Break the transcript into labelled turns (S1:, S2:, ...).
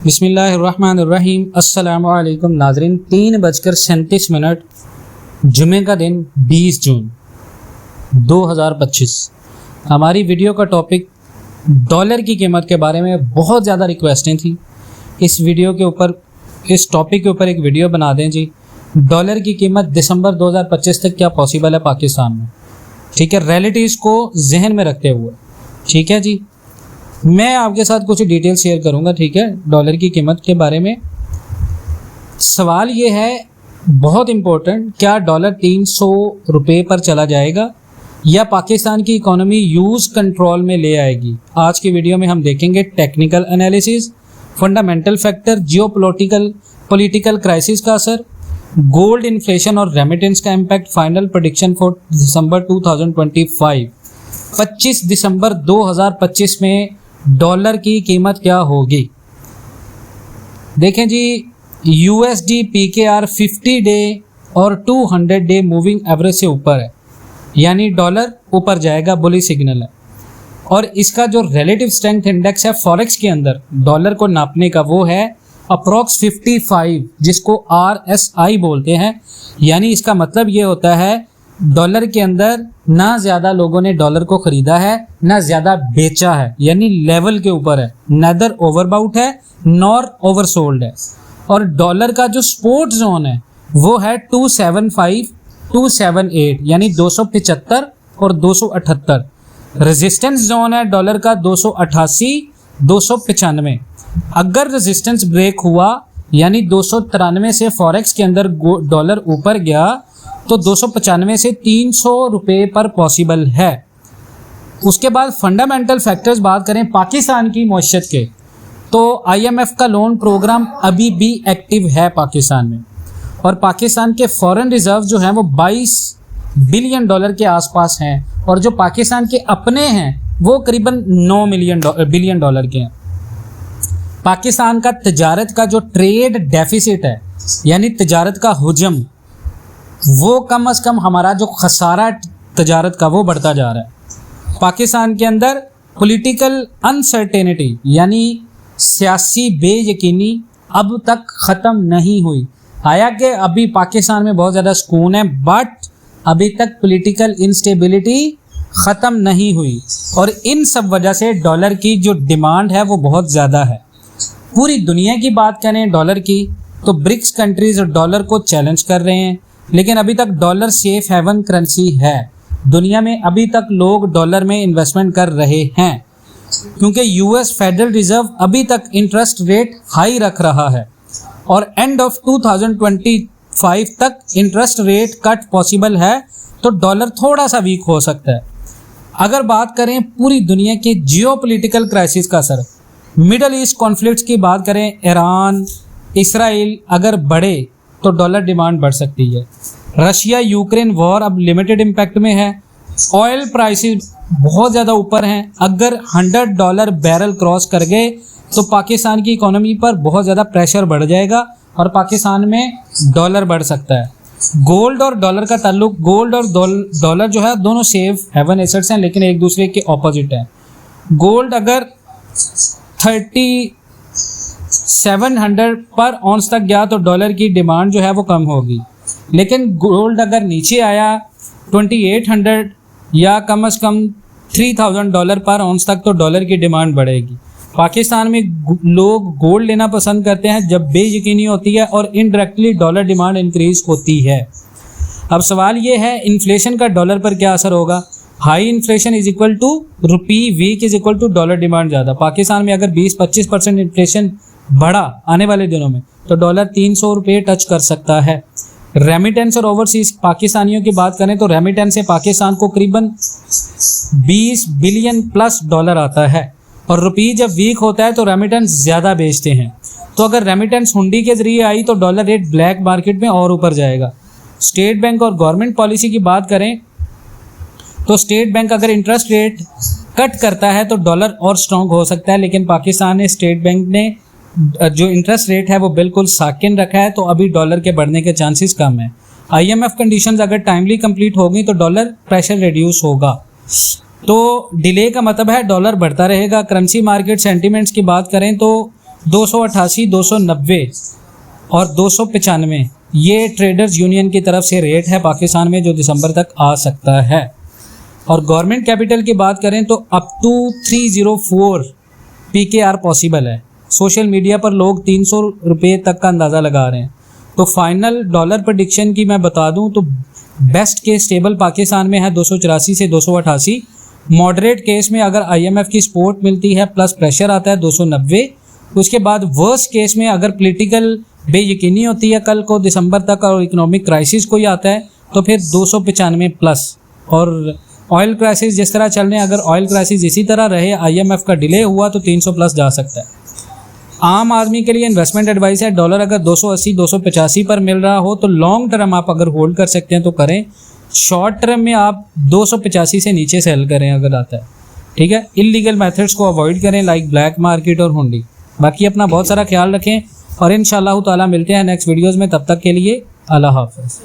S1: बिस्मिल्लाहिर्रहमानिर्रहीम। अस्सलामुअलैकुम नाज़रीन। 3:37 जुमे का दिन 20 जून 2025। हमारी वीडियो का टॉपिक डॉलर की कीमत के बारे में बहुत ज़्यादा रिक्वेस्टें थी। इस वीडियो के ऊपर, इस टॉपिक के ऊपर एक वीडियो बना दें जी। डॉलर की कीमत दिसंबर 2025 तक क्या पॉसिबल है पाकिस्तान में, ठीक है, रियलिटीज़ को जहन में रखते हुए, ठीक है जी। मैं आपके साथ कुछ डिटेल शेयर करूंगा, ठीक है, डॉलर की कीमत के बारे में। सवाल ये है बहुत इम्पोर्टेंट, क्या डॉलर 300 रुपये पर चला जाएगा या पाकिस्तान की इकोनॉमी यूज कंट्रोल में ले आएगी। आज की वीडियो में हम देखेंगे technical analysis, fundamental factor, political crisis का असर, गोल्ड, इन्फ्लेशन और रेमिटेंस का impact, final prediction for December 2025। 25 दिसंबर 2025 में डॉलर की कीमत क्या होगी। देखें जी, यूएसडी पीकेआर 50 डे और 200 डे मूविंग एवरेज से ऊपर है, यानी डॉलर ऊपर जाएगा, बुलिश सिग्नल है। और इसका जो रिलेटिव स्ट्रेंथ इंडेक्स है फॉरेक्स के अंदर डॉलर को नापने का, वो है अप्रॉक्स 55, जिसको RSI बोलते हैं। यानी इसका मतलब ये होता है डॉलर के अंदर ना ज़्यादा लोगों ने डॉलर को ख़रीदा है ना ज़्यादा बेचा है, यानी लेवल के ऊपर है, नेदर ओवरबाउट है नॉर ओवरसोल्ड है। और डॉलर का जो सपोर्ट जोन है वो है 275 278, यानी 275 और 278। रेजिस्टेंस जोन है डॉलर का 288 295। अगर रेजिस्टेंस ब्रेक हुआ यानी 293 से फॉरेक्स के अंदर डॉलर ऊपर गया तो 295 से 300 रुपये पर पॉसिबल है। उसके बाद फंडामेंटल फैक्टर्स बात करें पाकिस्तान की मईशत के, तो IMF का लोन प्रोग्राम अभी भी एक्टिव है पाकिस्तान में, और पाकिस्तान के फॉरेन रिजर्व जो हैं वो 22 बिलियन डॉलर के आसपास हैं, और जो पाकिस्तान के अपने हैं वो करीबन 9 बिलियन डॉलर के हैं। पाकिस्तान का तजारत का जो ट्रेड डेफिसिट है, यानी तजारत का हुजम, वो कम से कम हमारा जो खसारा तजारत का वो बढ़ता जा रहा है। पाकिस्तान के अंदर पॉलिटिकल अनसर्टेनिटी यानी सियासी बेयकीनी अब तक ख़त्म नहीं हुई। हालांकि अभी पाकिस्तान में बहुत ज़्यादा सुकून है, बट अभी तक पॉलिटिकल इंस्टेबिलिटी ख़त्म नहीं हुई, और इन सब वजह से डॉलर की जो डिमांड है वो बहुत ज़्यादा है। पूरी दुनिया की बात करें डॉलर की, तो ब्रिक्स कंट्रीज़ डॉलर को चैलेंज कर रहे हैं, लेकिन अभी तक डॉलर सेफ हेवन करेंसी है। दुनिया में अभी तक लोग डॉलर में इन्वेस्टमेंट कर रहे हैं, क्योंकि US फेडरल रिजर्व अभी तक इंटरेस्ट रेट हाई रख रहा है, और एंड ऑफ 2025 तक इंटरेस्ट रेट कट पॉसिबल है, तो डॉलर थोड़ा सा वीक हो सकता है। अगर बात करें पूरी दुनिया के जियोपॉलिटिकल क्राइसिस का असर, मिडल ईस्ट कॉन्फ्लिक्ट्स की बात करें, ईरान, इसराइल अगर बढ़े तो डॉलर डिमांड बढ़ सकती है। रशिया यूक्रेन वॉर अब लिमिटेड इम्पैक्ट में है। ऑयल प्राइसेस बहुत ज़्यादा ऊपर हैं, अगर $100 बैरल क्रॉस कर गए तो पाकिस्तान की इकोनॉमी पर बहुत ज़्यादा प्रेशर बढ़ जाएगा और पाकिस्तान में डॉलर बढ़ सकता है। गोल्ड और डॉलर का ताल्लुक, गोल्ड और डॉलर जो है दोनों सेफ हेवन एसेट्स हैं, लेकिन एक दूसरे के ऑपोजिट हैं। गोल्ड अगर 3700 पर ऑन्स तक गया तो डॉलर की डिमांड जो है वो कम होगी, लेकिन गोल्ड अगर नीचे आया 2800 या कम से कम $3000 पर ऑन्स तक तो डॉलर की डिमांड बढ़ेगी। पाकिस्तान में लोग गोल्ड लेना पसंद करते हैं जब बेयकीनी होती है और इनडायरेक्टली डॉलर डिमांड इंक्रीज होती है। अब सवाल ये है इन्फ्लेशन का डॉलर पर क्या असर होगा। High inflation is equal to rupee weak is equal to dollar demand ज़्यादा। पाकिस्तान में अगर 20-25% इन्फ्लेशन बढ़ा आने वाले दिनों में तो डॉलर 300 रुपये टच कर सकता है। रेमिटेंस और ओवरसीज पाकिस्तानियों की बात करें तो रेमिटेंस से पाकिस्तान को करीबन 20 बिलियन प्लस डॉलर आता है, और रुपी जब वीक होता है तो रेमिटेंस ज़्यादा बेचते हैं। तो अगर रेमिटेंस हुंडी के ज़रिए आई तो डॉलर रेट ब्लैक मार्केट में और ऊपर जाएगा। स्टेट बैंक और गवर्नमेंट पॉलिसी की बात करें तो स्टेट बैंक अगर इंटरेस्ट रेट कट करता है तो डॉलर और स्ट्रॉन्ग हो सकता है, लेकिन पाकिस्तान ने स्टेट बैंक ने जो इंटरेस्ट रेट है वो बिल्कुल साकिन रखा है, तो अभी डॉलर के बढ़ने के चांसेस कम है। IMF कंडीशंस अगर टाइमली कंप्लीट होगी तो डॉलर प्रेशर रिड्यूस होगा। तो डिले का मतलब है डॉलर बढ़ता रहेगा। करेंसी मार्केट सेंटीमेंट्स की बात करें तो 288, 290 और 295 ये ट्रेडर्स यूनियन की तरफ से रेट है पाकिस्तान में जो दिसंबर तक आ सकता है। और गवर्नमेंट कैपिटल की बात करें तो अप टू 304 PKR पॉसिबल है। सोशल मीडिया पर लोग 300 रुपये तक का अंदाज़ा लगा रहे हैं। तो फाइनल डॉलर प्रेडिक्शन की मैं बता दूं तो बेस्ट केस टेबल पाकिस्तान में है 284 से 288। मॉडरेट केस में अगर IMF की सपोर्ट मिलती है प्लस प्रेशर आता है 290। उसके बाद वर्स्ट केस में अगर पॉलिटिकल बेयकीनी होती है कल को दिसंबर तक और इकोनॉमिक क्राइसिस कोई आता है तो फिर 295 प्लस। और ऑयल क्राइसिस जिस तरह चल रहे हैं, अगर ऑयल क्राइसिस इसी तरह रहे, IMF का डिले हुआ तो 300 प्लस जा सकता है। आम आदमी के लिए इन्वेस्टमेंट एडवाइस है, डॉलर अगर 280 285 पर मिल रहा हो तो लॉन्ग टर्म आप अगर होल्ड कर सकते हैं तो करें। शॉर्ट टर्म में आप 285 से नीचे सेल करें अगर आता है, ठीक है। इलीगल मेथड्स को अवॉइड करें लाइक ब्लैक मार्केट और हुंडी। बाकी अपना बहुत सारा ख्याल रखें और इंशाअल्लाह ताला मिलते हैं नेक्स्ट वीडियोज़ में। तब तक के लिए अल्लाह हाफ़िज़।